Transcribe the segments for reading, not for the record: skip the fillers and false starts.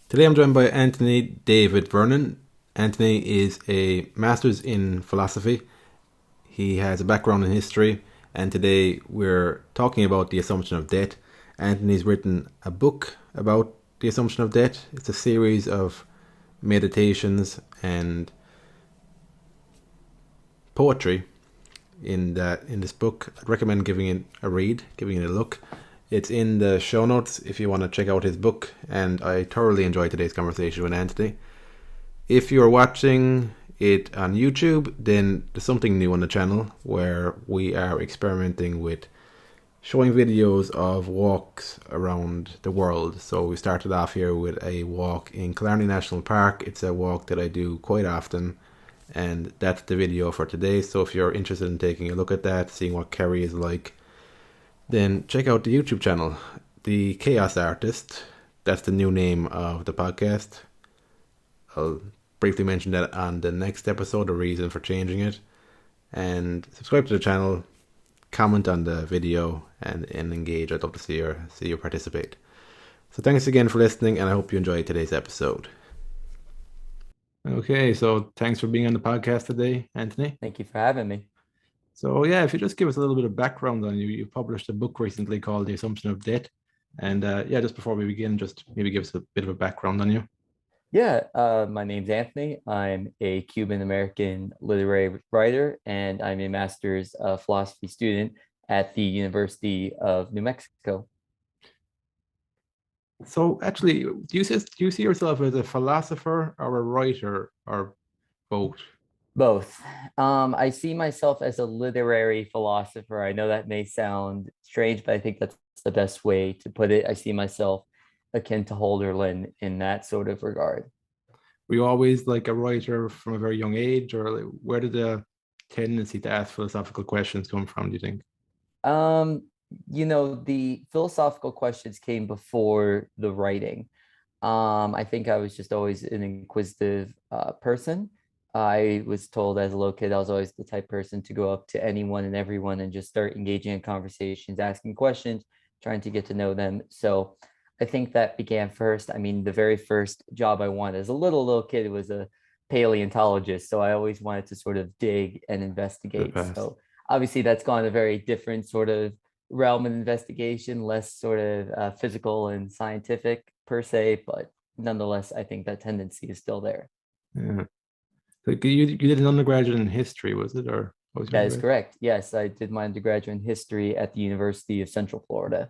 Today I'm joined by Anthony David Vernon. Anthony is a master's in philosophy. He has a background in history, and today we're talking about the assumption of debt. Anthony's written a book about the assumption of debt. It's a series of meditations and poetry in this book. I'd recommend giving it a read, giving it a look. It's in the show notes if you want to check out his book, and I thoroughly enjoyed today's conversation with Anthony. If you're watching it on YouTube, then there's something new on the channel where we are experimenting with showing videos of walks around the world. So we started off here with a walk in Killarney National Park. It's a walk that I do quite often, and that's the video for today. So if you're interested in taking a look at that, seeing what Kerry is like, then check out the YouTube channel, The Chaos Artist. That's the new name of the podcast. I'll briefly mention that on the next episode, the reason for changing it. And subscribe to the channel, comment on the video, and engage. I'd love to see you participate. So thanks again for listening, and I hope you enjoyed today's episode. Okay, so thanks for being on the podcast today, Anthony. Thank you for having me. So yeah, if you just give us a little bit of background on you, you published a book recently called The Assumption of Debt. And yeah, just before we begin, just maybe give us a bit of a background on you. Yeah, my name's Anthony. I'm a Cuban American literary writer, and I'm a master's philosophy student at the University of New Mexico. So actually, do you see yourself as a philosopher or a writer or both? Both. I see myself as a literary philosopher. I know that may sound strange, but I think that's the best way to put it. I see myself akin to Holderlin in that sort of regard. Were you always like a writer from a very young age, or like, where did the tendency to ask philosophical questions come from, do you think? Um, the philosophical questions came before the writing. I think I was just always an inquisitive person. I was told as a little kid I was always the type of person to go up to anyone and everyone and just start engaging in conversations, asking questions, trying to get to know them. So I think that began first. I mean, the very first job I wanted as a little kid was a paleontologist. So I always wanted to sort of dig and The investigate. past. So obviously that's gone a very different sort of realm of investigation, less sort of physical and scientific per se, but nonetheless, I think that tendency is still there. Yeah. Like you did an undergraduate in history, was it, or what was your That is undergrad? correct. Yes, I did my undergraduate in history at the University of Central Florida.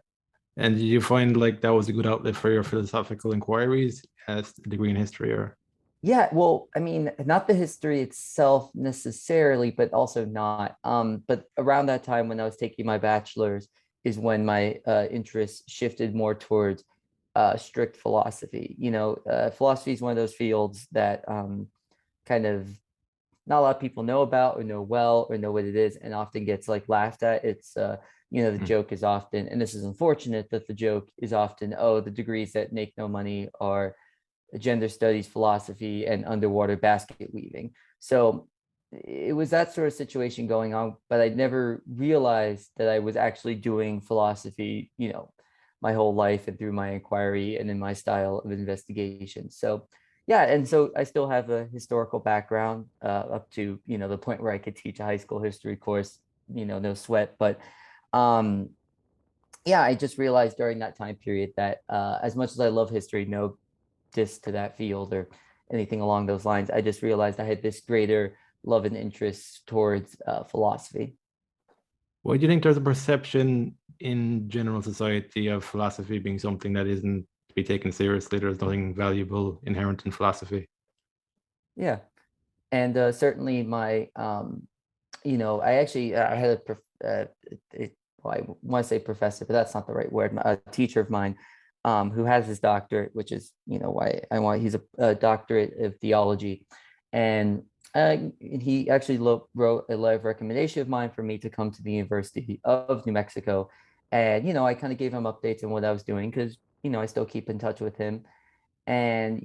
And did you find like that was a good outlet for your philosophical inquiries as a degree in history, or? Yeah, well, I mean, not the history itself necessarily, but also not. But around that time when I was taking my bachelor's is when my interest shifted more towards strict philosophy. Philosophy is one of those fields that kind of not a lot of people know about or know well or know what it is, and often gets like laughed at. The Hmm. joke is often, and this is unfortunate, that the joke is often, oh, the degrees that make no money are gender studies, philosophy, and underwater basket weaving. So it was that sort of situation going on, but I never realized that I was actually doing philosophy, my whole life and through my inquiry and in my style of investigation. So yeah, and so I still have a historical background up to, the point where I could teach a high school history course, no sweat. But um, yeah, I just realized during that time period that as much as I love history, no diss to that field or anything along those lines, I just realized I had this greater love and interest towards philosophy. Why do you think there's a perception in general society of philosophy being something that isn't to be taken seriously? There's nothing valuable inherent in philosophy. Yeah, and certainly I actually I had well, I want to say professor, but that's not the right word. A teacher of mine who has his doctorate, which is why I want. He's a doctorate of theology, and he actually wrote a letter of recommendation of mine for me to come to the University of New Mexico, and I kind of gave him updates on what I was doing because I still keep in touch with him, and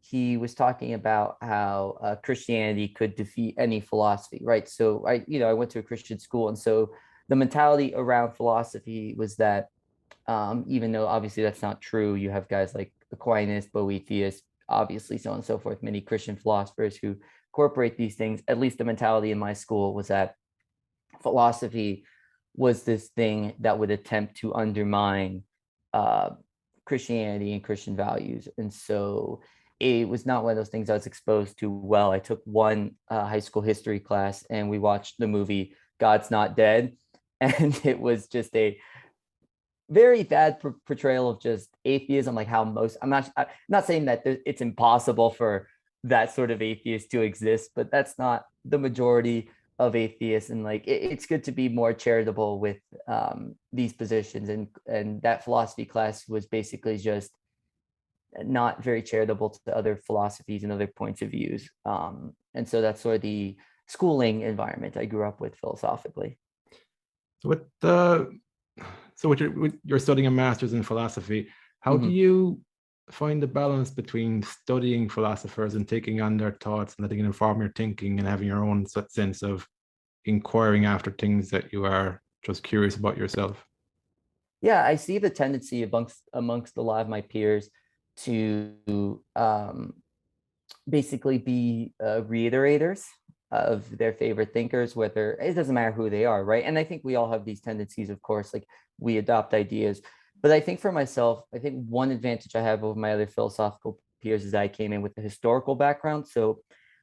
he was talking about how Christianity could defeat any philosophy, right? So I went to a Christian school, and so the mentality around philosophy was that even though obviously that's not true, you have guys like Aquinas, Boethius, obviously so on and so forth, many Christian philosophers who incorporate these things. At least the mentality in my school was that philosophy was this thing that would attempt to undermine uh, Christianity and Christian values. And so it was not one of those things I was exposed to well. I took one high school history class and we watched the movie God's Not Dead. And it was just a very bad portrayal of just atheism, like how most, I'm not saying that it's impossible for that sort of atheist to exist, but that's not the majority of atheists. And like it's good to be more charitable with these positions, and that philosophy class was basically just not very charitable to other philosophies and other points of views. And so that's sort of the schooling environment I grew up with philosophically. With the So you're studying a master's in philosophy. How do you find the balance between studying philosophers and taking on their thoughts and letting it inform your thinking and having your own sense of inquiring after things that you are just curious about yourself? Yeah, I see the tendency amongst a lot of my peers to basically be reiterators of their favorite thinkers, whether it doesn't matter who they are, right? And I think we all have these tendencies, of course, like we adopt ideas. But I think for myself, I think one advantage I have over my other philosophical peers is I came in with a historical background. So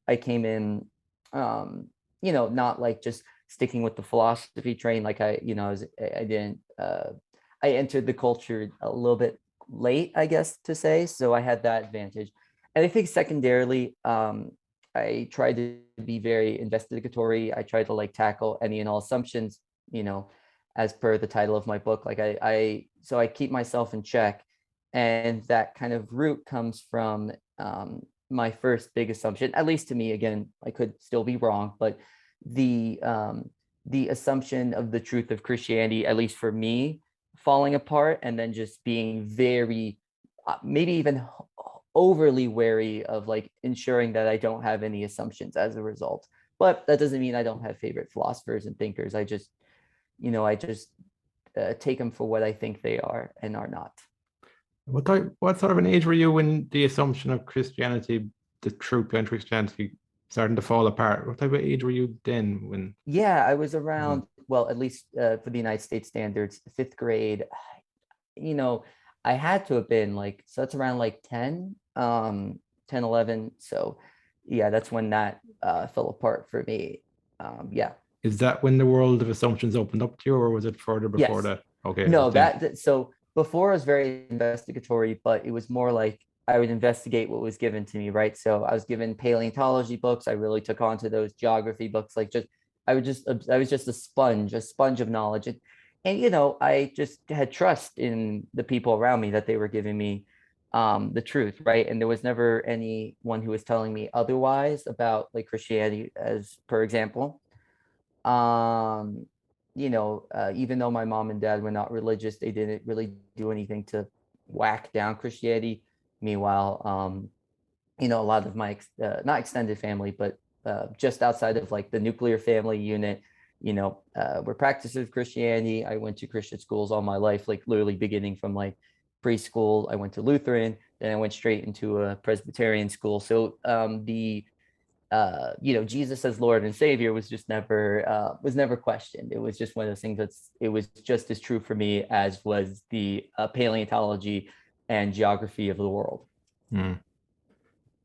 I came in, not like just sticking with the philosophy train. Like I didn't, I entered the culture a little bit late, I guess to say. So I had that advantage. And I think secondarily, I tried to be very investigatory. I tried to like tackle any and all assumptions, as per the title of my book. Like so I keep myself in check. And that kind of root comes from my first big assumption, at least to me. Again, I could still be wrong, but the assumption of the truth of Christianity, at least for me, falling apart, and then just being very, maybe even overly wary of like ensuring that I don't have any assumptions as a result. But that doesn't mean I don't have favorite philosophers and thinkers. I just take them for what I think they are and are not. What sort of an age were you when the assumption of Christianity, the truth behind Christianity, starting to fall apart? What type of age were you then when? Yeah, I was around, well, at least for the United States standards, fifth grade. I had to have been like, so that's around like 10, 11. So yeah, that's when that fell apart for me. Yeah. Is that when the world of assumptions opened up to you, or was it further before Yes. that? Okay, it was No, then. so before I was very investigatory, but it was more like I would investigate what was given to me, right? So I was given paleontology books. I really took on to those geography books. Like I was just a sponge of knowledge. And I just had trust in the people around me that they were giving me the truth, right? And there was never anyone who was telling me otherwise about like Christianity, as per example. um Even though my mom and dad were not religious, they didn't really do anything to whack down Christianity. Meanwhile, a lot of my not extended family, but just outside of like the nuclear family unit, were practices of Christianity. I went to Christian schools all my life, like literally beginning from like preschool. I went to Lutheran, then I went straight into a Presbyterian school. So the Jesus as Lord and Savior was never questioned. It was just one of those things it was just as true for me as was the paleontology and geography of the world. Hmm.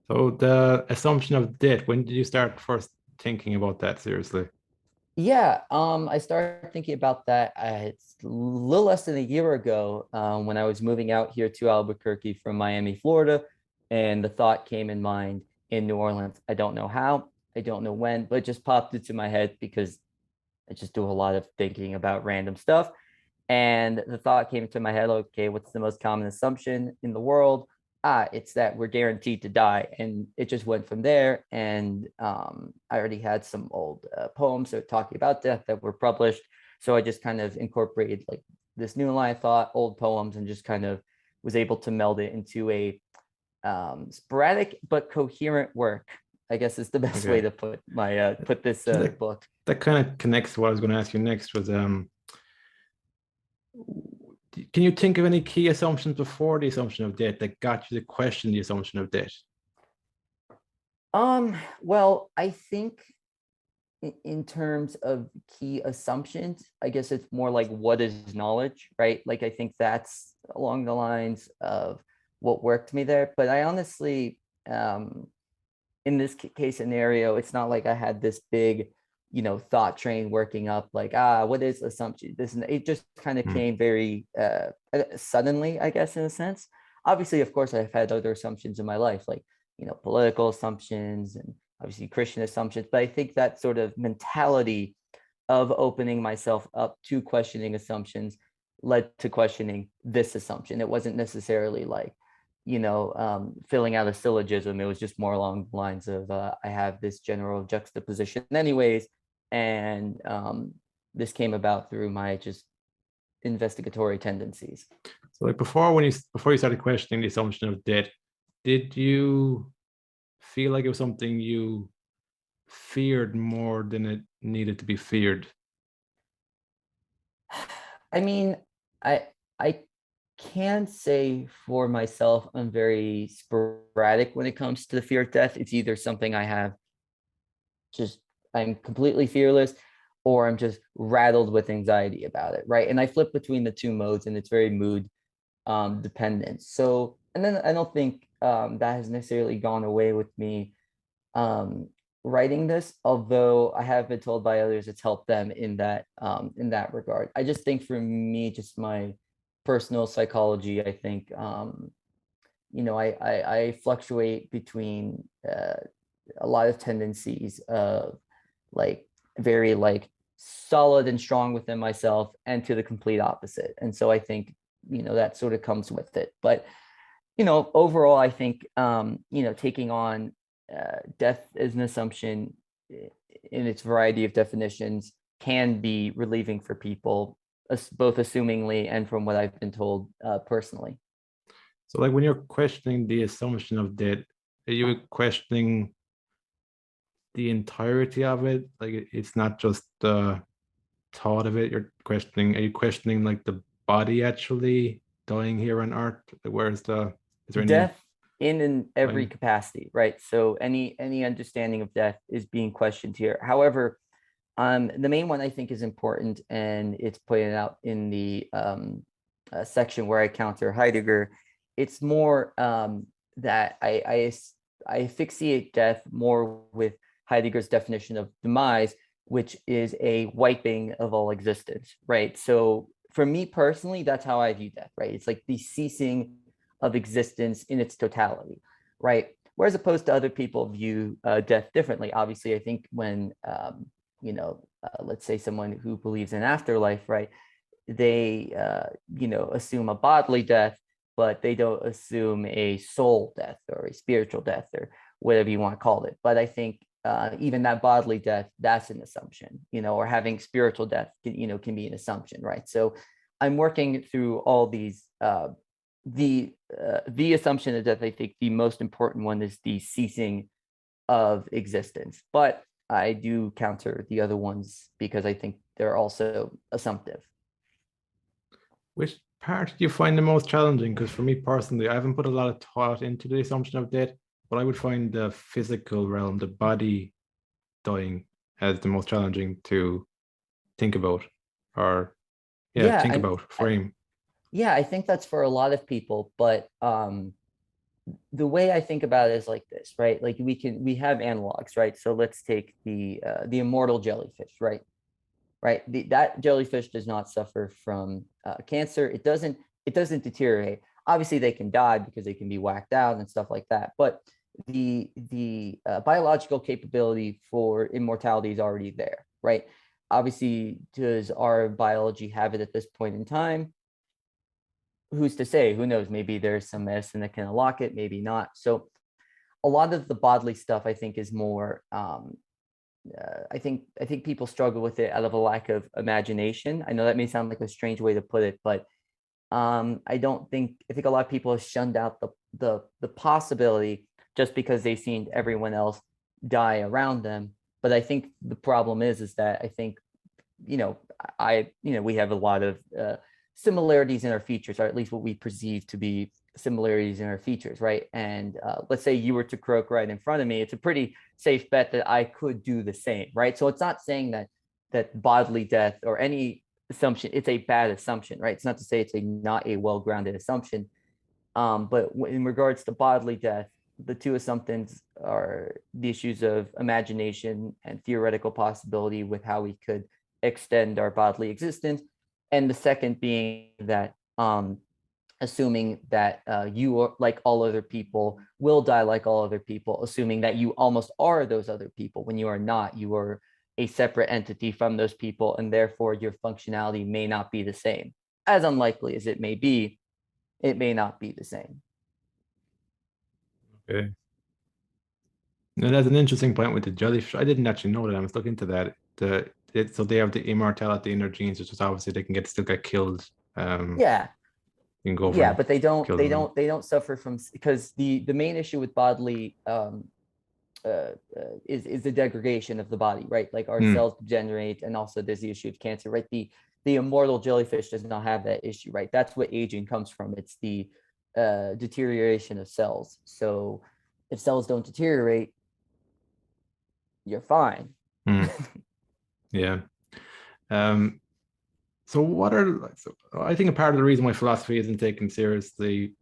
So the assumption of death, when did you start first thinking about that seriously? Yeah, I started thinking about that. It's a little less than a year ago, when I was moving out here to Albuquerque from Miami, Florida, and the thought came in mind in New Orleans. I don't know how, I don't know when, but it just popped into my head because I just do a lot of thinking about random stuff. And the thought came into my head, okay, what's the most common assumption in the world? It's that we're guaranteed to die. And it just went from there. And I already had some old poems that talking about death that were published. So I just kind of incorporated like this new line of thought, old poems, and just kind of was able to meld it into a sporadic but coherent work, I guess is the best way Okay. to put this So book. that kind of connects to what I was going to ask you next was Can you think of any key assumptions before the assumption of death that got you to question the assumption of death? Well, I think in terms of key assumptions, I guess it's more like what is knowledge, right? Like I think that's along the lines of what worked me there. But I honestly, in this case scenario, it's not like I had this big, thought train working up like, what is assumption? This and it just kind of Hmm. came very suddenly, I guess, in a sense. Obviously, of course, I've had other assumptions in my life, like, political assumptions and obviously Christian assumptions. But I think that sort of mentality of opening myself up to questioning assumptions led to questioning this assumption. It wasn't necessarily like, filling out a syllogism. It was just more along the lines of I have this general juxtaposition, anyways, and this came about through my just investigatory tendencies. So, like before you started questioning the assumption of death, did you feel like it was something you feared more than it needed to be feared? I mean, I can say for myself, I'm very sporadic when it comes to the fear of death. It's either something I have just I'm completely fearless, or I'm just rattled with anxiety about it, right? And I flip between the two modes, and it's very mood dependent. So, and then I don't think that has necessarily gone away with me um, writing this, although I have been told by others it's helped them in that regard. I just think for me, just my personal psychology, I think I fluctuate between a lot of tendencies of like very like solid and strong within myself and to the complete opposite. And so I think, that sort of comes with it. But, overall, I think, taking on death as an assumption in its variety of definitions can be relieving for people, both assumingly and from what I've been told personally. So, like when you're questioning the assumption of death, are you questioning the entirety of it? Like it's not just the thought of it. Are you questioning like the body actually dying here on Earth? Like, is there any Death in every time? capacity, right? So any understanding of death is being questioned here. However, the main one I think is important, and it's pointed out in the section where I counter Heidegger. It's more that I asphyxiate death more with Heidegger's definition of demise, which is a wiping of all existence, right? So for me personally, that's how I view death, right? It's like the ceasing of existence in its totality, right? Whereas opposed to other people view death differently. Obviously, I think when let's say someone who believes in afterlife, right? They assume a bodily death, but they don't assume a soul death or a spiritual death or whatever you want to call it. But I think even that bodily death, that's an assumption, or having spiritual death can be an assumption, right? So I'm working through all these the assumption of death. I think the most important one is the ceasing of existence, but I do counter the other ones because I think they're also assumptive. Which part do you find the most challenging? Because for me personally, I haven't put a lot of thought into the assumption of death, but I would find the physical realm, the body dying, as the most challenging to think about, or yeah, Yeah, think about, I frame. yeah, I think that's for a lot of people, but the way I think about it is like this, right? Like we have analogs, right? So let's take the immortal jellyfish, right? Right. That jellyfish does not suffer from cancer. It doesn't deteriorate. Obviously, they can die because they can be whacked out and stuff like that. But the biological capability for immortality is already there, right? Obviously, does our biology have it at this point in time? Who's to say? Who knows? Maybe there's some medicine that can unlock it, maybe not. So a lot of the bodily stuff, I think, is more I think people struggle with it out of a lack of imagination. I know that may sound like a strange way to put it, but I think a lot of people have shunned out the possibility just because they've seen everyone else die around them. But I think the problem is that I think, you know, we have a lot of similarities in our features, or at least what we perceive to be similarities in our features, right? And let's say you were to croak right in front of me, it's a pretty safe bet that I could do the same, right? So it's not saying that bodily death or any assumption, it's a bad assumption, right? It's not to say it's not a well-grounded assumption. But in regards to bodily death, the two assumptions are the issues of imagination and theoretical possibility with how we could extend our bodily existence. And the second being that assuming that you are like all other people, will die like all other people, assuming that you almost are those other people when you are not. You are a separate entity from those people, and therefore your functionality may not be the same. As unlikely as it may be, it may not be the same. Okay. Now, that's an interesting point with the jellyfish. I didn't actually know that. I was looking into that. So they have the immortality in their genes, which is obviously they can still get killed. Yeah, You can go yeah, from but they don't kill they them. don't they don't suffer from, because the main issue with bodily is the degradation of the body, right? Like our Hmm. cells degenerate, and also there's the issue of cancer, right? The immortal jellyfish does not have that issue, right? That's what aging comes from. It's the deterioration of cells. So if cells don't deteriorate, you're fine. Hmm. Yeah. Um, so what are so I think a part of the reason why philosophy isn't taken seriously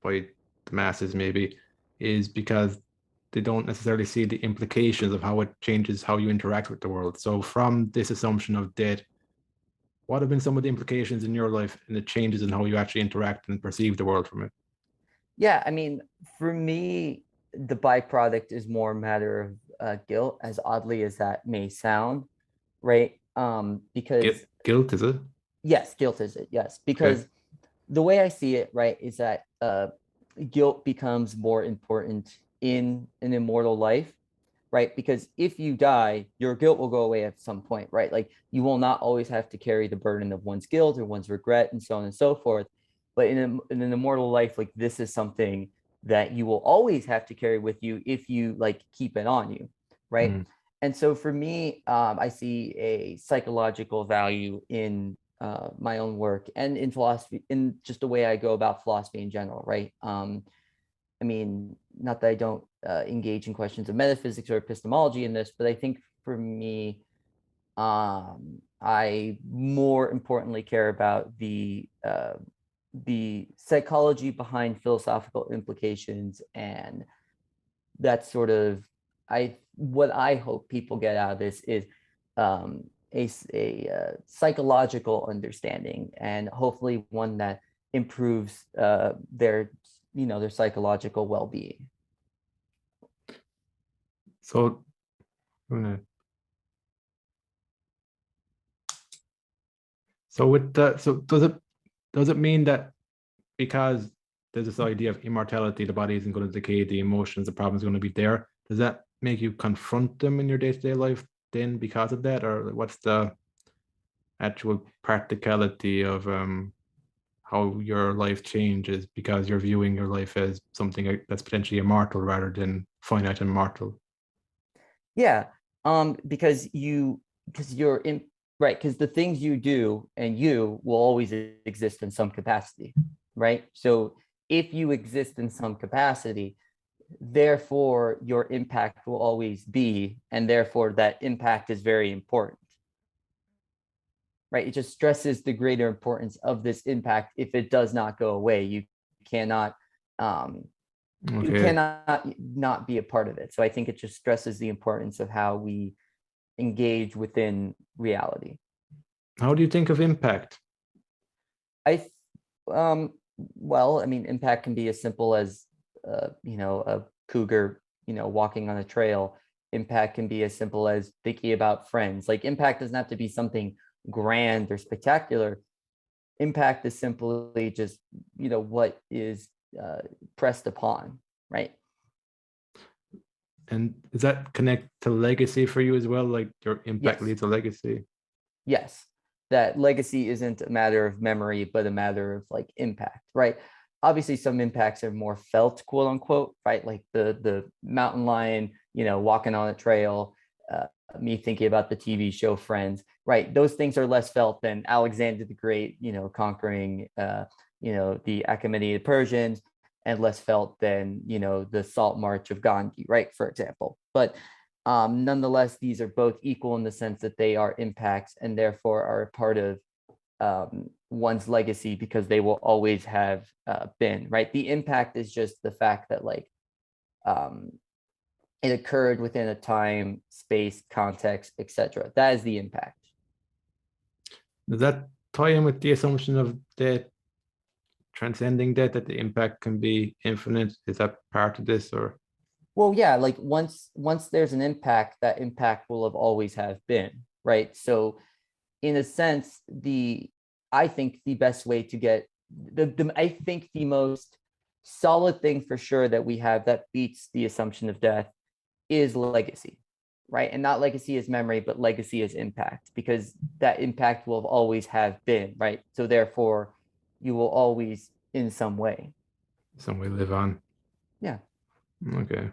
by the masses maybe is because they don't necessarily see the implications of how it changes how you interact with the world. So from this assumption of death, what have been some of the implications in your life and the changes in how you actually interact and perceive the world from it? Yeah, I mean, for me, the byproduct is more a matter of guilt, as oddly as that may sound, right? Because Guilt, is it? yes, guilt is it, yes, Okay. because the way I see it, right, is that guilt becomes more important in an immortal life, right? Because if you die, your guilt will go away at some point, right? Like you will not always have to carry the burden of one's guilt or one's regret and so on and so forth. But in an immortal life, like this is something that you will always have to carry with you if you like keep it on you, right? Mm. And so for me, I see a psychological value in my own work and in philosophy, in just the way I go about philosophy in general, right? I mean, not that I don't engage in questions of metaphysics or epistemology in this, but I think for me, I more importantly care about the psychology behind philosophical implications, and that sort of what I hope people get out of this is um, a psychological understanding, and hopefully one that improves their their psychological well-being. So, so with the so does it mean that because there's this idea of immortality, the body isn't going to decay, the emotions, the problems are going to be there. Does that make you confront them in your day-to-day life then because of that? Or what's the actual practicality of how your life changes because you're viewing your life as something that's potentially immortal rather than finite and mortal? Yeah, because you're in, right, because the things you do and you will always exist in some capacity, right? So if you exist in some capacity, therefore your impact will always be, and therefore that impact is very important, right? It just stresses the greater importance of this impact. If it does not go away, cannot um you Okay. cannot not be a part of it. So I think it just stresses the importance of how we engage within reality. How do you think of impact? I um well, I mean, impact can be as simple as a cougar, walking on a trail. Impact can be as simple as thinking about friends. Like impact doesn't have to be something grand or spectacular. Impact is simply just, what is pressed upon, right? And does that connect to legacy for you as well? Like your impact Yes. leaves a legacy? Yes, that legacy isn't a matter of memory, but a matter of like impact, right? Obviously, some impacts are more felt, quote unquote, right? Like the mountain lion, walking on a trail. me thinking about the TV show Friends, right? Those things are less felt than Alexander the Great, conquering, the Achaemenid Persians, and less felt than, the Salt March of Gandhi, right? For example. But nonetheless, these are both equal in the sense that they are impacts and therefore are a part of one's legacy because they will always have been, right? The impact is just the fact that um, it occurred within a time, space, context, etc. That is the impact. Does that tie in with the assumption of death, transcending death, that the impact can be infinite? Is that part of this, or? Well, yeah, like once there's an impact, that impact will have always have been, right? So in a sense, I think the best way to get I think the most solid thing for sure that we have that beats the assumption of death is legacy, right? And not legacy as memory, but legacy as impact, because that impact will have always have been, right? So therefore, you will always, in some way. Some way live on. Yeah. Okay.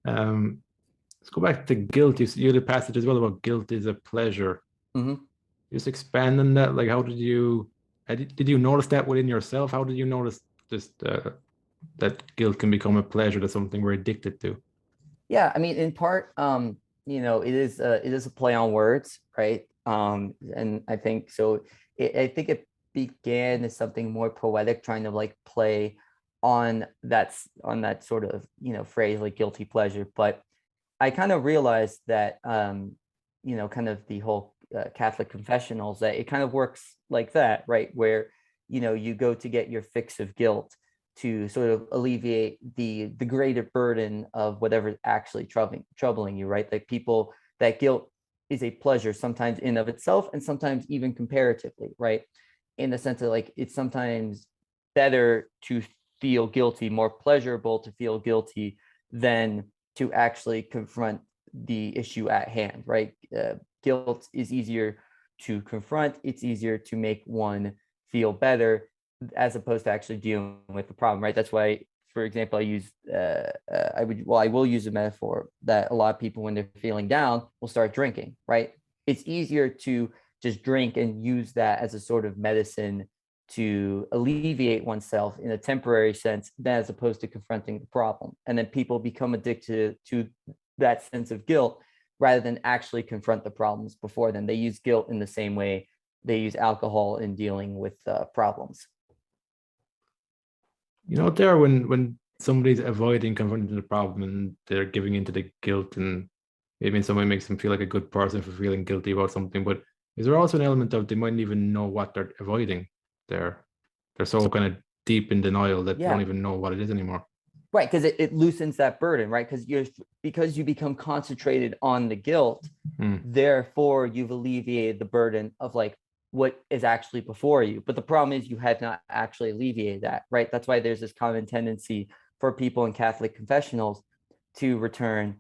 Let's go back to guilt. You had a passage as well about guilt is a pleasure. Mm-hmm. Just expand on that. Like, how did you notice that within yourself? How did you notice just that guilt can become a pleasure, to something we're addicted to? Yeah, I mean, in part, it is a play on words, right? And I think so. I think it began as something more poetic, trying to like play on that sort of phrase like guilty pleasure. But I kind of realized that kind of the whole Catholic confessionals, that it kind of works like that, right? Where you go to get your fix of guilt to sort of alleviate the greater burden of whatever's actually troubling you, right? That guilt is a pleasure sometimes in of itself, and sometimes even comparatively, right? In the sense that like it's sometimes better to feel guilty, more pleasurable to feel guilty than to actually confront the issue at hand, right? Guilt is easier to confront. It's easier to make one feel better as opposed to actually dealing with the problem, right? That's why, for example, I will use a metaphor that a lot of people, when they're feeling down, will start drinking, right? It's easier to just drink and use that as a sort of medicine to alleviate oneself in a temporary sense, than as opposed to confronting the problem. And then people become addicted to that sense of guilt rather than actually confront the problems before them. They use guilt in the same way they use alcohol in dealing with problems. There, when somebody's avoiding confronting the problem and they're giving into the guilt, and maybe in some way makes them feel like a good person for feeling guilty about something, but is there also an element of they mightn't even know what they're avoiding? They're so kind of deep in denial that they don't Yeah, even know what it is anymore. right, because it loosens that burden, right? Because you become concentrated on the guilt, therefore you've alleviated the burden of like what is actually before you. But the problem is you had not actually alleviated that, right? That's why there's this common tendency for people in Catholic confessionals to return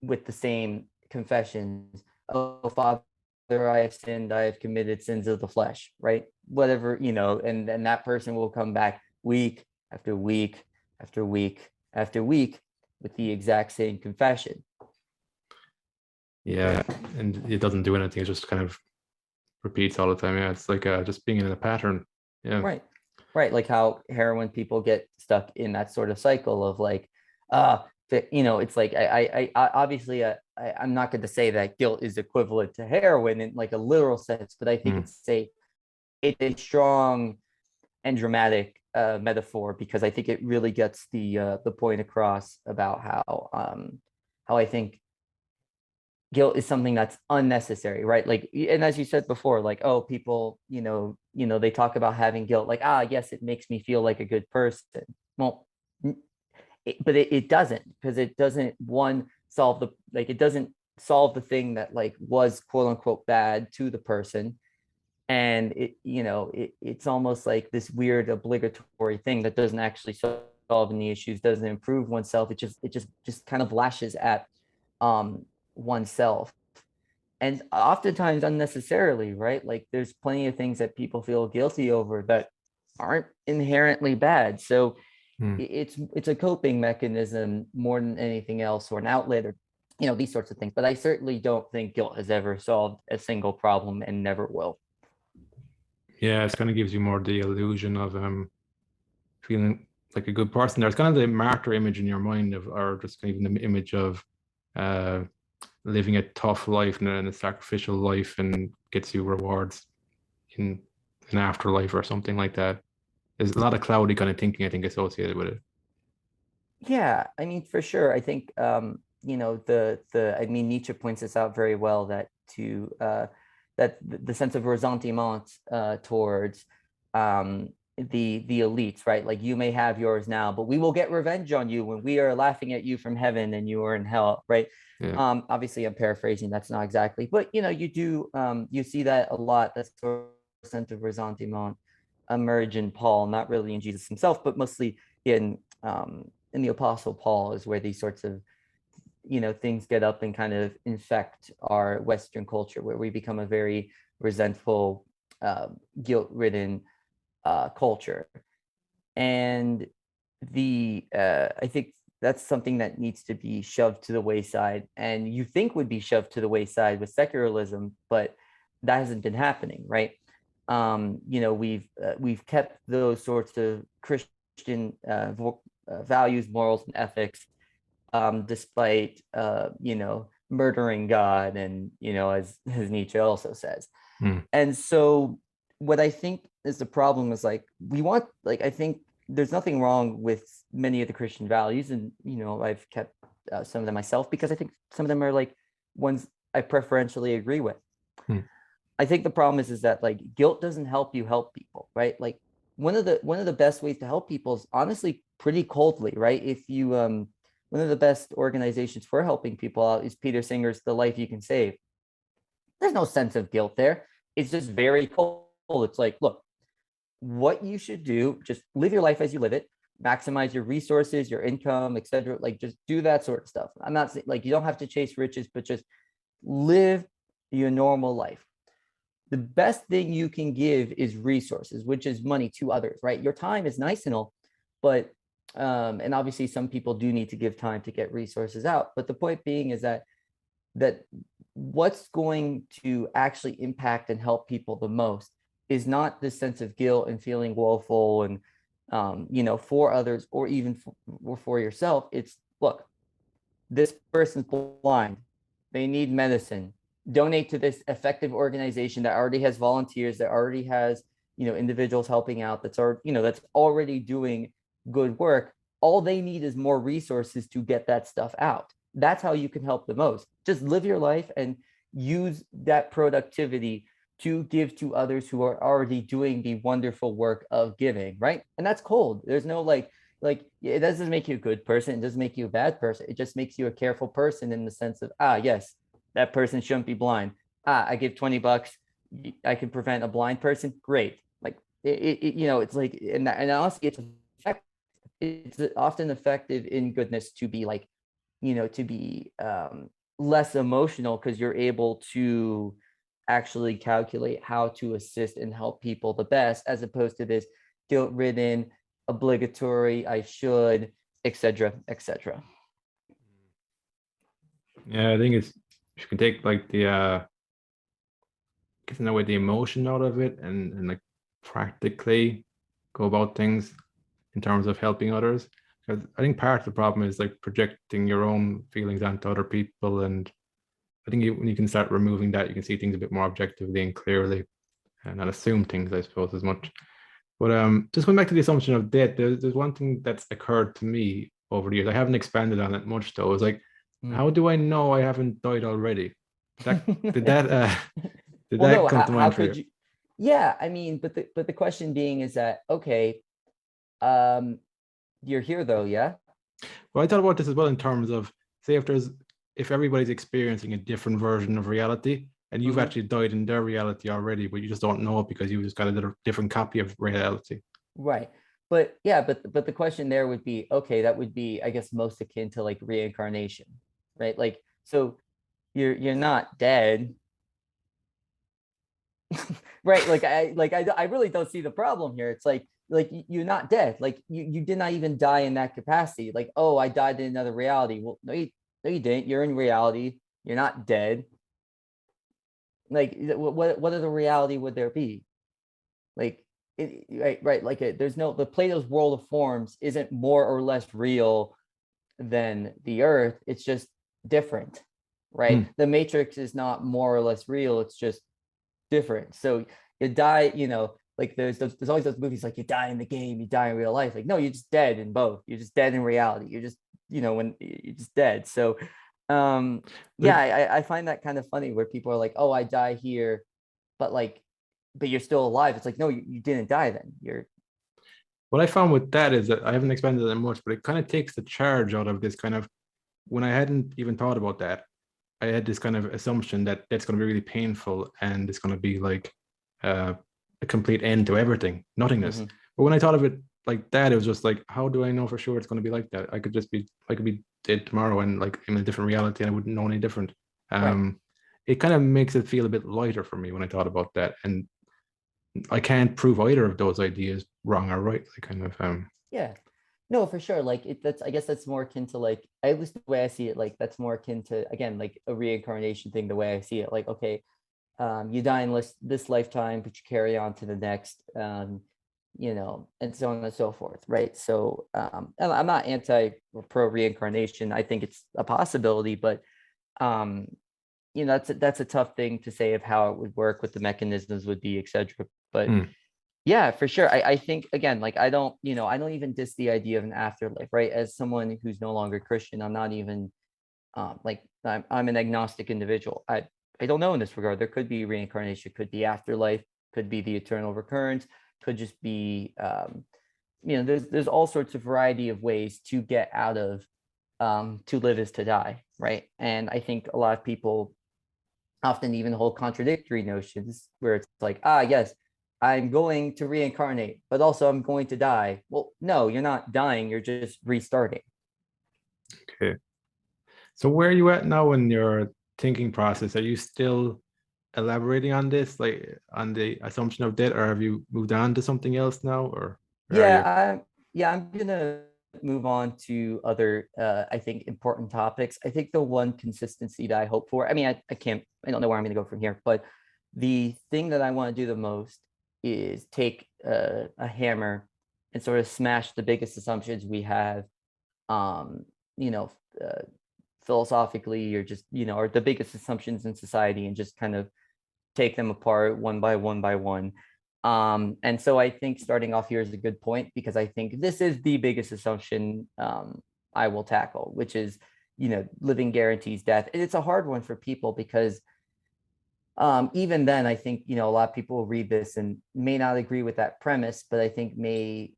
with the same confessions. Oh, Father, I have sinned, I have committed sins of the flesh, right? Whatever, and then that person will come back week after week after week after week with the exact same confession. Yeah, and it doesn't do anything. It just kind of repeats all the time. Yeah, it's like just being in a pattern. Yeah. Right, like how heroin people get stuck in that sort of cycle of like it's like I obviously I'm not going to say that guilt is equivalent to heroin in like a literal sense, but I think it's a strong and dramatic metaphor, because I think it really gets the point across about how I think guilt is something that's unnecessary, right? Like, and as you said before, like, oh, people, they talk about having guilt, like, yes, it makes me feel like a good person. Well, but it doesn't, because it doesn't solve it doesn't solve the thing that like was quote unquote bad to the person. And it's almost like this weird obligatory thing that doesn't actually solve any issues, doesn't improve oneself. It just kind of lashes at oneself, and oftentimes unnecessarily, right? Like there's plenty of things that people feel guilty over that aren't inherently bad. So it's a coping mechanism more than anything else, or an outlet, or these sorts of things. But I certainly don't think guilt has ever solved a single problem and never will. Yeah, it kind of gives you more the illusion of feeling like a good person. There's kind of the martyr image in your mind of, or just even the image of uh living a tough life and a sacrificial life and gets you rewards in an afterlife or something like that. There's a lot of cloudy kind of thinking, I think, associated with it. Yeah, I mean, for sure. I think I mean, Nietzsche points this out very well, that the sense of ressentiment towards the elites, right? Like, you may have yours now, but we will get revenge on you when we are laughing at you from heaven and you are in hell, right? Yeah. Obviously I'm paraphrasing, that's not exactly, but you see that a lot, that sort of sense of ressentiment emerge in Paul, not really in Jesus himself, but mostly in the Apostle Paul, is where these sorts of things get up and kind of infect our Western culture, where we become a very resentful, guilt-ridden culture. And I think that's something that needs to be shoved to the wayside, and you think would be shoved to the wayside with secularism, but that hasn't been happening, right? We've kept those sorts of Christian values, morals, and ethics, despite murdering God, and as Nietzsche also says. Hmm. And so what I think is the problem is, like, I think there's nothing wrong with many of the Christian values, and I've kept some of them myself, because I think some of them are like ones I preferentially agree with. Hmm. I think the problem is that, like, guilt doesn't help you help people, right? Like, one of the best ways to help people is honestly pretty coldly, right? If you One of the best organizations for helping people out is Peter Singer's The Life You Can Save. There's no sense of guilt there. It's just very cold. It's like, look, what you should do, just live your life as you live it, maximize your resources, your income, etc. Like, just do that sort of stuff. I'm not saying, like, you don't have to chase riches, but just live your normal life. The best thing you can give is resources, which is money to others, right? Your time is nice and all, but and obviously some people do need to give time to get resources out. But the point being is that what's going to actually impact and help people the most is not this sense of guilt and feeling woeful and for others, or even for yourself. It's, look, this person's blind, they need medicine, donate to this effective organization that already has volunteers, that already has individuals helping out, that's already doing good work. All they need is more resources to get that stuff out. That's how you can help the most. Just live your life and use that productivity to give to others who are already doing the wonderful work of giving, right? And that's cold. There's no like it doesn't make you a good person, it doesn't make you a bad person, it just makes you a careful person, in the sense of, yes, that person shouldn't be blind. I give $20, I can prevent a blind person, great. Like, it's like, and honestly, it's often effective in goodness to be like, to be less emotional, because you're able to actually calculate how to assist and help people the best, as opposed to this guilt-ridden, obligatory, I should, etc., etc. Yeah, I think it's, you can take like the getting away the emotion out of it, and like practically go about things in terms of helping others. Because I think part of the problem is like projecting your own feelings onto other people, and I think when you can start removing that, you can see things a bit more objectively and clearly, and not assume things, I suppose, as much. But just going back to the assumption of death, there's one thing that's occurred to me over the years. I haven't expanded on it much though. It's like, how do I know I haven't died already? Did that did Well, that no, come how, to how mind for could you? you? Yeah, I mean, but the question being is that, okay, um, you're here though, yeah? Well, I thought about this as well in terms of, say, if everybody's experiencing a different version of reality, and you've Mhm. actually died in their reality already, but you just don't know it because you just got a different copy of reality. Right. But yeah, but the question there would be, okay, that would be, I guess, most akin to like reincarnation, right? Like, so you're not dead, right? I really don't see the problem here. It's like you're not dead. Like, you did not even die in that capacity. Like, oh, I died in another reality. Well, no, No, you didn't. You're in reality. You're not dead. Like, what other reality would there be? Like, right. Like, there's no, the Plato's world of forms isn't more or less real than the Earth. It's just different, right? Hmm. The Matrix is not more or less real. It's just different. So you die, like there's always those movies like you die in the game, you die in real life. Like, no, you're just dead in both. You're just dead in reality. You're just, when you're just dead. So yeah, But I find that kind of funny where people are like, oh, I die here, but like, but you're still alive. It's like, no, you didn't die then. You're what I found with that is that I haven't expanded that much, but it kind of takes the charge out of this kind of, when I hadn't even thought about that, I had this kind of assumption that that's going to be really painful and it's going to be like uh, a complete end to everything, nothingness. mhm. But when I thought of it like that, it was just like, how do I know for sure it's going to be like that? I could be dead tomorrow and like in a different reality and I wouldn't know any different. Right. Um, it kind of makes it feel a bit lighter for me when I thought about that. And I can't prove either of those ideas wrong or right. I kind of, Yeah. No, for sure. Like that's, I guess that's more akin to like, at least the way I see it, like that's more akin to, again, like a reincarnation thing, the way I see it. Like, okay, you die in this lifetime, but you carry on to the next, and so on and so forth, right? So and I'm not anti or pro reincarnation. I think it's a possibility, but um, that's a tough thing to say of how it would work, what the mechanisms would be, etc. But hmm, yeah, for sure. I think again, like I don't even diss the idea of an afterlife, right? As someone who's no longer Christian, I'm not even like I'm an agnostic individual. I don't know in this regard. There could be reincarnation, could be afterlife, could be the eternal recurrence, could just be there's all sorts of variety of ways to get out of to live is to die, right? And I think a lot of people often even hold contradictory notions where it's like, ah, yes, I'm going to reincarnate, but also I'm going to die. Well, no, you're not dying, you're just restarting. okay. So where are you at now in your thinking process? Are you still elaborating on this, like on the assumption of death, or have you moved on to something else now, or where are Yeah, you? I'm gonna move on to other I think important topics. I think the one consistency that I hope for, I mean, I don't know where I'm gonna go from here, but the thing that I want to do the most is take a hammer and sort of smash the biggest assumptions we have, um, you know, uh, philosophically, or just, or the biggest assumptions in society, and just kind of take them apart one by one. And so I think starting off here is a good point, because I think this is the biggest assumption I will tackle, which is, living guarantees death. And it's a hard one for people because even then, I think, a lot of people will read this and may not agree with that premise, but I think may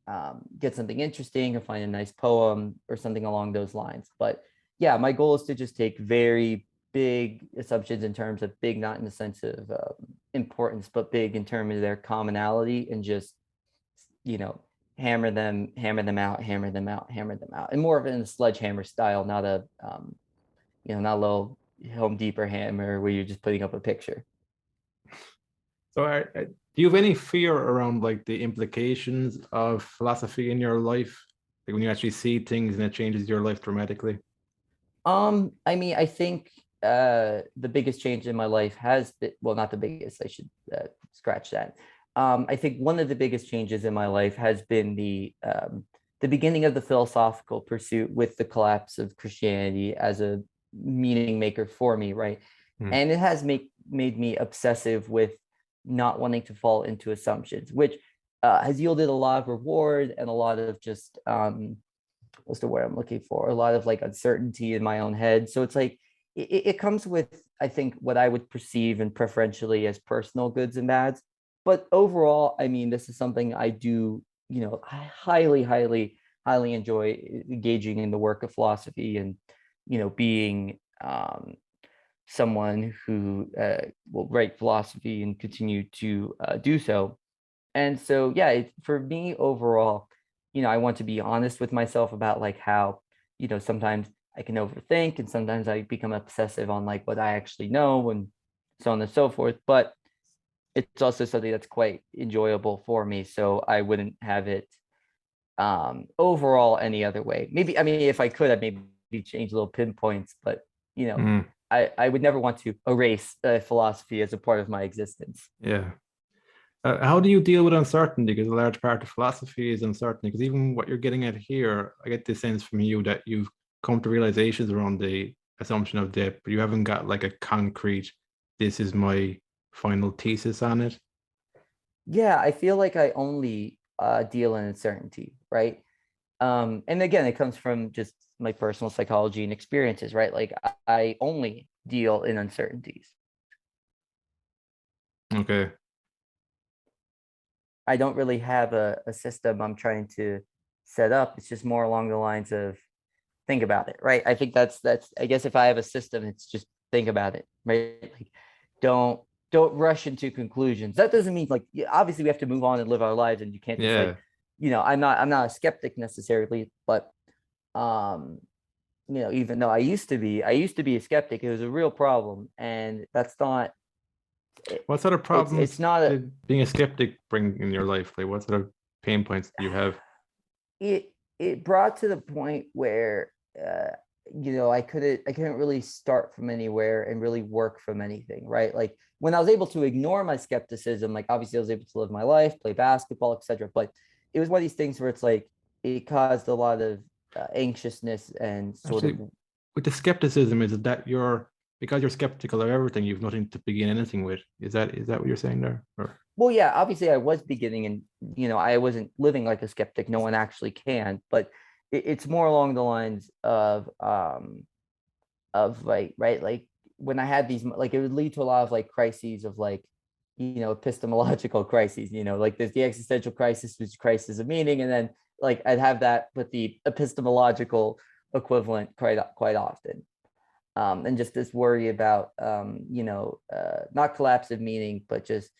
get something interesting or find a nice poem or something along those lines. But yeah, my goal is to just take very big assumptions, in terms of big, not in the sense of importance, but big in terms of their commonality, and just, you know, hammer them out, hammer them out, hammer them out, and more of it in a sledgehammer style, not a, not a little Home Depot hammer where you're just putting up a picture. So do you have any fear around like the implications of philosophy in your life, like when you actually see things and it changes your life dramatically? I mean, I think the biggest change in my life has been, well, not the biggest, I should scratch that. I think one of the biggest changes in my life has been the beginning of the philosophical pursuit with the collapse of Christianity as a meaning maker for me, right? Hmm. And it has made me obsessive with not wanting to fall into assumptions, which has yielded a lot of reward and a lot of just what's the word I'm looking for? A lot of like uncertainty in my own head. So it's like it comes with, I think, what I would perceive and preferentially as personal goods and bads. But overall, I mean, this is something I do, I highly enjoy engaging in the work of philosophy, and, being someone who will write philosophy and continue to do so. And so, yeah, for me overall, I want to be honest with myself about like how, sometimes I can overthink, and sometimes I become obsessive on like what I actually know, and so on and so forth. But it's also something that's quite enjoyable for me. So I wouldn't have it overall any other way. Maybe, I mean, if I could, I'd maybe change little pinpoints, but Mm, I would never want to erase philosophy as a part of my existence. yeah. How do you deal with uncertainty? Because a large part of philosophy is uncertainty. Because even what you're getting at here, I get the sense from you that you've come to realizations around the assumption of death, but you haven't got like a concrete, this is my final thesis on it. Yeah, I feel like I only deal in uncertainty, right? And again, it comes from just my personal psychology and experiences, right? Like I only deal in uncertainties. Okay. I don't really have a system I'm trying to set up. It's just more along the lines of think about it, right? I think that's I guess if I have a system, it's just think about it, right? Like don't don't rush into conclusions. That doesn't mean like obviously we have to move on and live our lives, and you can't just like, Yeah. I'm not a skeptic necessarily, but um, even though I used to be a skeptic, it was a real problem, and that's not it, What sort of it's problems not a did being a skeptic bring in your life? Like what sort of pain points do you have? it brought to the point where I couldn't really start from anywhere and really work from anything, right? Like when I was able to ignore my skepticism, like obviously I was able to live my life, play basketball, etc. But it was one of these things where it's like it caused a lot of anxiousness and sort of. Actually, with the skepticism, is it that you're because you're skeptical of everything, you've nothing to begin anything with? Is that what you're saying there? Or Well, yeah, obviously I was beginning, and I wasn't living like a skeptic. No one actually can, but it's more along the lines of like, right, like when I had these, like it would lead to a lot of like crises of like, epistemological crises, like there's the existential crisis, which is crisis of meaning, and then like I'd have that with the epistemological equivalent quite often. And just this worry about not collapse of meaning, but just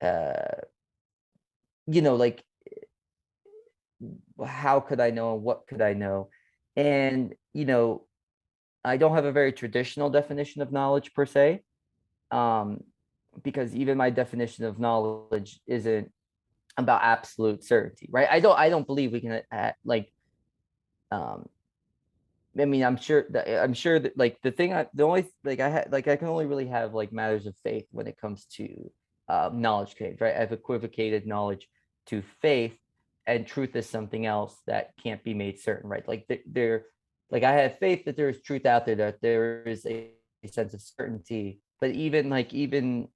uh like how could I know and what could I know? And I don't have a very traditional definition of knowledge per se, um, because even my definition of knowledge isn't about absolute certainty, right? I don't believe we can like um, I mean, I'm sure that like the only like I had like I can only really have like matters of faith when it comes to knowledge claims, right? I've equivocated knowledge to faith, and truth is something else that can't be made certain, right? Like like I have faith that there is truth out there, that there is a sense of certainty, but even the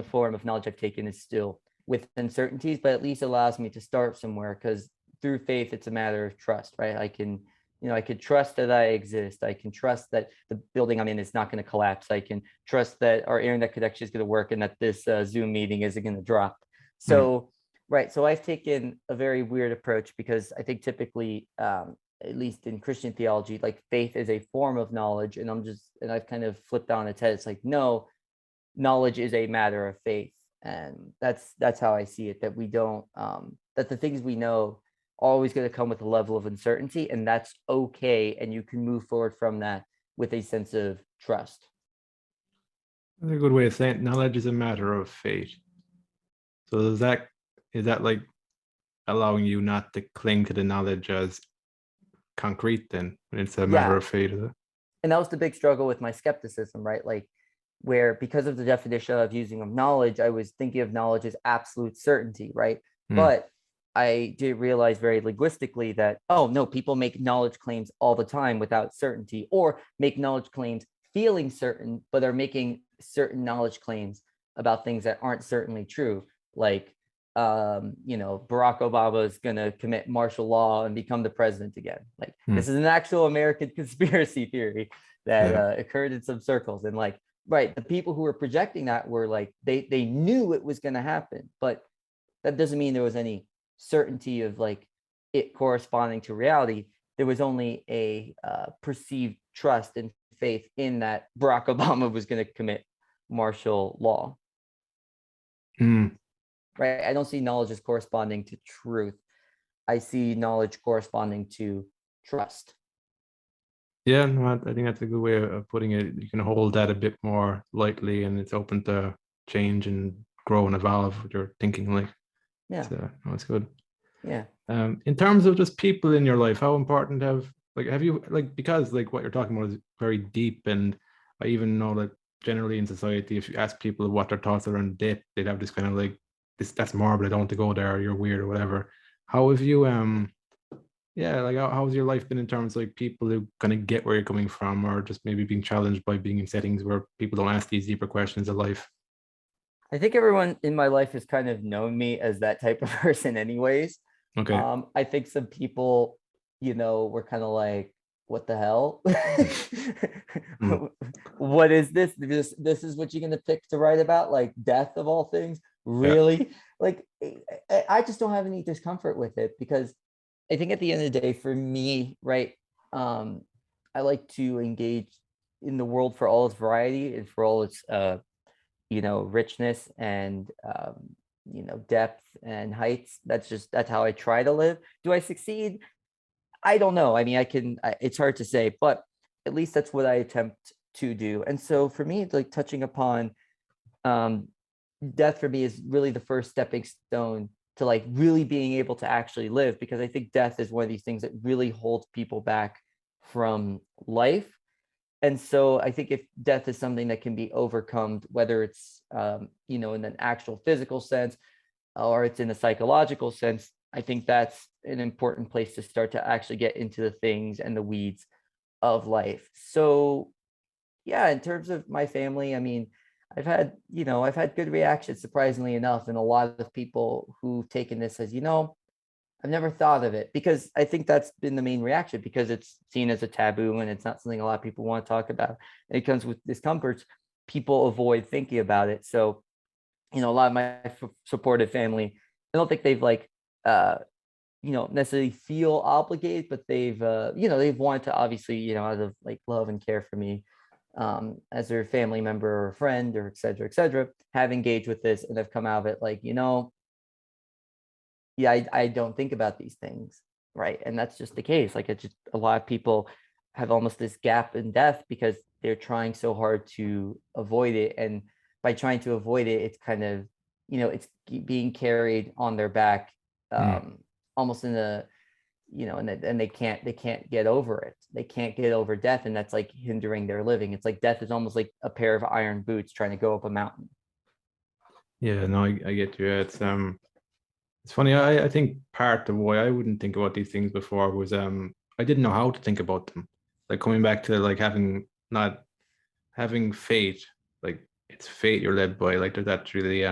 form of knowledge I've taken is still with uncertainties, but at least allows me to start somewhere, because through faith it's a matter of trust, right? I could trust that I exist. I can trust that the building I'm in is not going to collapse. I can trust that our internet connection is going to work, and that this Zoom meeting isn't going to drop. mm, So, right. So I've taken a very weird approach, because I think typically, at least in Christian theology, like faith is a form of knowledge, and I've kind of flipped on its head. It's like, no, knowledge is a matter of faith, and that's how I see it. That we don't that the things we know always going to come with a level of uncertainty, and that's okay, and you can move forward from that with a sense of trust. that's a good way of saying it. Knowledge is a matter of fate. So is that like allowing you not to cling to the knowledge as concrete then when it's a matter Yeah, of fate, is it? and that was the big struggle with my skepticism, right? Like where, because of the definition of using of knowledge, I was thinking of knowledge as absolute certainty, right? Hmm. But I did realize very linguistically that, oh no, people make knowledge claims all the time without certainty, or make knowledge claims feeling certain, but are making certain knowledge claims about things that aren't certainly true. Like Barack Obama is going to commit martial law and become the president again. Like Hmm. this is an actual American conspiracy theory that Yeah. occurred in some circles, and like, right, the people who were projecting that were like, they knew it was going to happen, but that doesn't mean there was any certainty of like it corresponding to reality. There was only a perceived trust and faith in that Barack Obama was going to commit martial law, Hmm. right? I don't see knowledge as corresponding to truth. I see knowledge corresponding to trust. Yeah, no, I think that's a good way of putting it. You can hold that a bit more lightly, and it's open to change and grow and evolve with your thinking. Like, Yeah, so no, it's good. yeah. In terms of just people in your life, how important have Like, have you like because like what you're talking about is very deep, and I even know that generally in society, if you ask people what their thoughts are on death, they'd have this kind of like this that's morbid. I don't want to go there. You're weird or whatever. How have you yeah, like how's your life been in terms of like people who kind of get where you're coming from, or just maybe being challenged by being in settings where people don't ask these deeper questions of life? I think everyone in my life has kind of known me as that type of person, anyways. Okay. I think some people, were kind of like, what the hell? Mm, What is this? This is what you're gonna pick to write about, like death of all things? yeah. Really? Like, I just don't have any discomfort with it because I think at the end of the day, for me, right, um, I like to engage in the world for all its variety and for all its richness and depth and heights. That's how I try to live. Do I succeed? I don't know. I mean, it's hard to say, but at least that's what I attempt to do. And so for me, like touching upon um death for me is really the first stepping stone to like really being able to actually live, because I think death is one of these things that really holds people back from life. And so I think if death is something that can be overcome, whether it's in an actual physical sense or it's in a psychological sense, I think that's an important place to start to actually get into the things and the weeds of life. So yeah, in terms of my family, I mean, I've had good reactions, surprisingly enough, and a lot of people who've taken this as, I've never thought of it, because I think that's been the main reaction, because it's seen as a taboo and it's not something a lot of people want to talk about. And it comes with discomforts. People avoid thinking about it. So, a lot of my supportive family, I don't think they've like, necessarily feel obligated, but they've wanted to, obviously, out of like love and care for me, as their family member or friend or et cetera, have engaged with this and have come out of it like, yeah, I don't think about these things, right? And that's just the case. Like, it's just a lot of people have almost this gap in death because they're trying so hard to avoid it, and by trying to avoid it, it's kind of, it's being carried on their back, Mm, um, almost in a, and they can't get over it. They can't get over death, and that's like hindering their living. It's like death is almost like a pair of iron boots trying to go up a mountain. yeah, no, I get you. It's funny. I think part of why I wouldn't think about these things before was I didn't know how to think about them. Like coming back to like having not having fate, like it's fate you're led by. Like that's really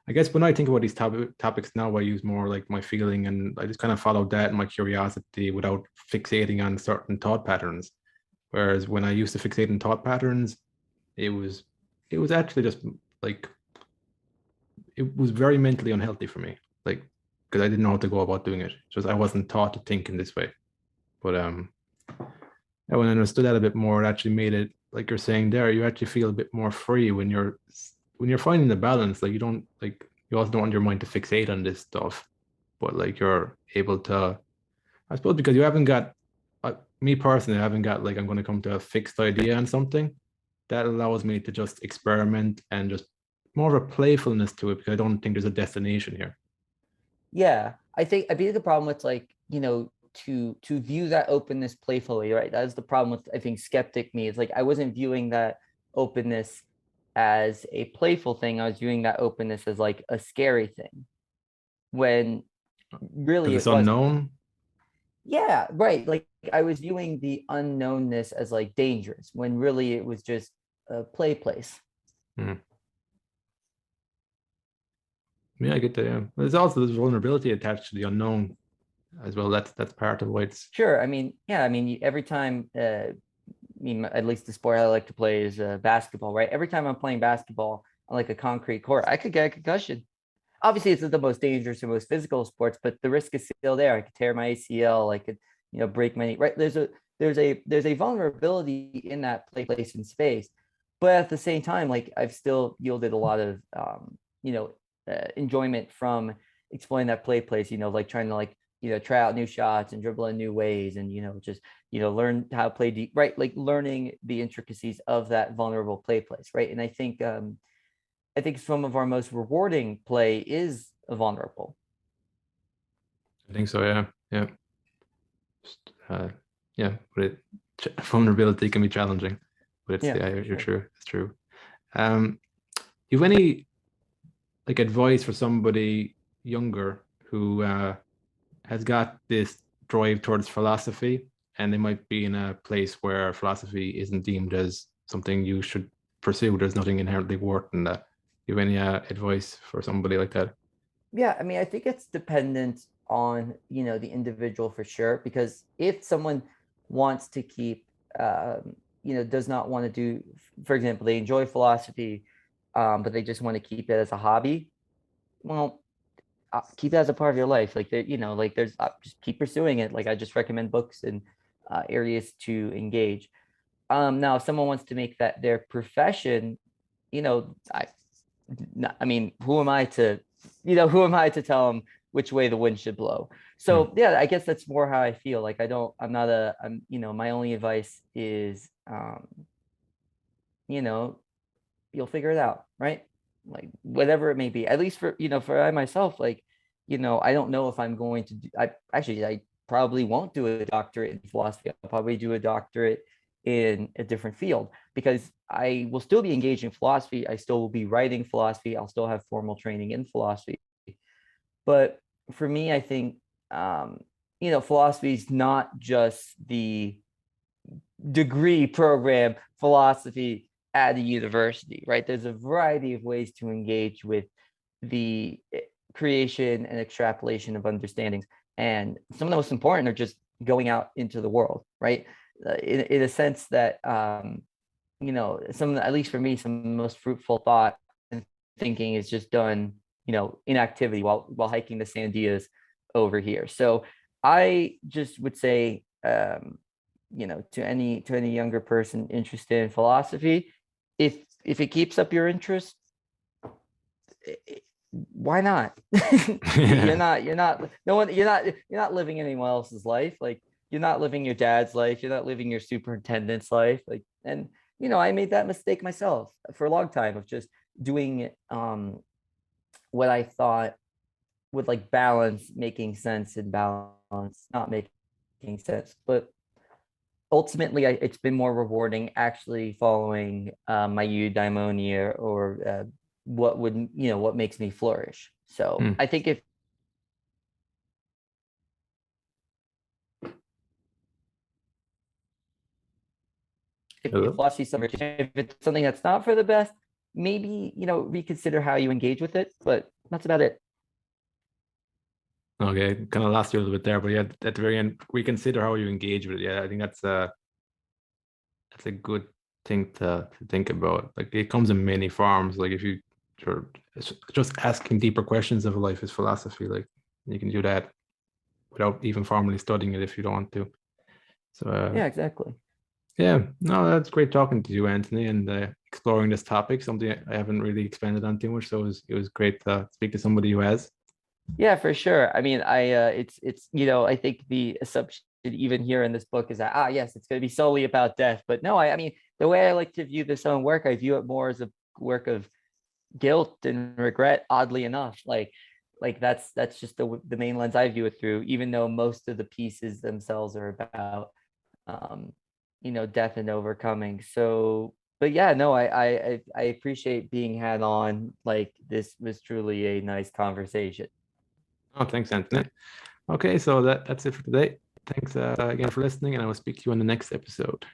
I guess when I think about these topics now, I use more like my feeling, and I just kind of follow that and my curiosity without fixating on certain thought patterns. Whereas when I used to fixate on thought patterns, it was it was actually just like it was very mentally unhealthy for me. Like because I didn't know how to go about doing it. Just I wasn't taught to think in this way. But and when I understood that a bit more, it actually made it like you're saying there, you actually feel a bit more free when you're finding the balance. Like you don't like you also don't want your mind to fixate on this stuff, but like you're able to, I suppose, because you haven't got me personally, I haven't got like I'm going to come to a fixed idea on something. That allows me to just experiment and just more of a playfulness to it because I don't think there's a destination here. Yeah, I think the problem with like, to view that openness playfully, right? That's the problem with, I think, skeptic me. It's like I wasn't viewing that openness as a playful thing. I was viewing that openness as like a scary thing, when really Because it's it wasn't. unknown. Yeah, right. Like I was viewing the unknownness as like dangerous, when really it was just a play place. Hmm. Yeah, I get that. Yeah. There's also this vulnerability attached to the unknown as well. That's part of why it's Sure. I mean, yeah, I mean, every time, I mean, at least the sport I like to play is basketball, right? Every time I'm playing basketball on like a concrete court, I could get a concussion. Obviously, it's the most dangerous and most physical sports, but the risk is still there. I could tear my ACL, I could, break my knee, right? There's a vulnerability in that place and space, but at the same time, like I've still yielded a lot of enjoyment from exploring that place, like trying to like try out new shots and dribble in new ways, and just learn how to play deep, right? Like learning the intricacies of that vulnerable place, right? And I think some of our most rewarding play is vulnerable. I think so, yeah. Yeah. Just, yeah, but vulnerability can be challenging. But it's Yeah, yeah, for you're sure. true. It's true. You have any like advice for somebody younger who has got this drive towards philosophy, and they might be in a place where philosophy isn't deemed as something you should pursue? There's nothing inherently worth in that. You have any advice for somebody like that? Yeah, I mean, I think it's dependent on, the individual for sure, because if someone wants to keep, does not want to do, for example, they enjoy philosophy, but they just want to keep it as a hobby, well, keep it as a part of your life. Like there, like there's just keep pursuing it. Like I just recommend books and areas to engage. Now, if someone wants to make that their profession, I mean, who am I to tell them which way the wind should blow? Hmm. So yeah, I guess that's more how I feel. Like I'm not my only advice is, you know, you'll figure it out, right? Like whatever it may be. At least for I myself, like, I don't know if I'm going to do, I probably won't do a doctorate in philosophy. I'll probably do a doctorate in a different field, because I will still be engaged in philosophy. I still will be writing philosophy. I'll still have formal training in philosophy. But for me, I think, philosophy is not just the degree program philosophy at a university, right? There's a variety of ways to engage with the creation and extrapolation of understandings. And some of the most important are just going out into the world, right? In a sense that, at least for me, some of the most fruitful thought and thinking is just done, in activity while hiking the Sandias over here. So I just would say, to any younger person interested in philosophy, if it keeps up your interest, why not? you're Yeah. not you're not no one you're not living anyone else's life. Like you're not living your dad's life, you're not living your superintendent's life. Like, and I made that mistake myself for a long time of just doing what I thought would like balance making sense and balance not making sense. But ultimately, it's been more rewarding actually following my eudaimonia, or what makes me flourish. So Hmm. I think if Hello? philosophy is something, if it's something that's not for the best, maybe reconsider how you engage with it. But that's about it. Okay, kind of lost you a little bit there, but yeah, at the very end, reconsider how you engage with it. Yeah, I think that's a good thing to think about. Like it comes in many forms. Like if you sort of just asking deeper questions of life is philosophy. Like you can do that without even formally studying it if you don't want to. So Yeah, exactly. yeah, no, that's great talking to you, Anthony, and exploring this topic. Something I haven't really expanded on too much, so it was great to speak to somebody who has. Yeah, for sure. I mean, it's I think the assumption even here in this book is that, yes, it's going to be solely about death. But no, I mean, the way I like to view this own work, I view it more as a work of guilt and regret, oddly enough. Like that's just the main lens I view it through, even though most of the pieces themselves are about um death and overcoming. So but yeah, no, I appreciate being had on. Like this was truly a nice conversation. Oh, thanks, Anthony. Okay, so that's it for today. Thanks again for listening, and I will speak to you on the next episode.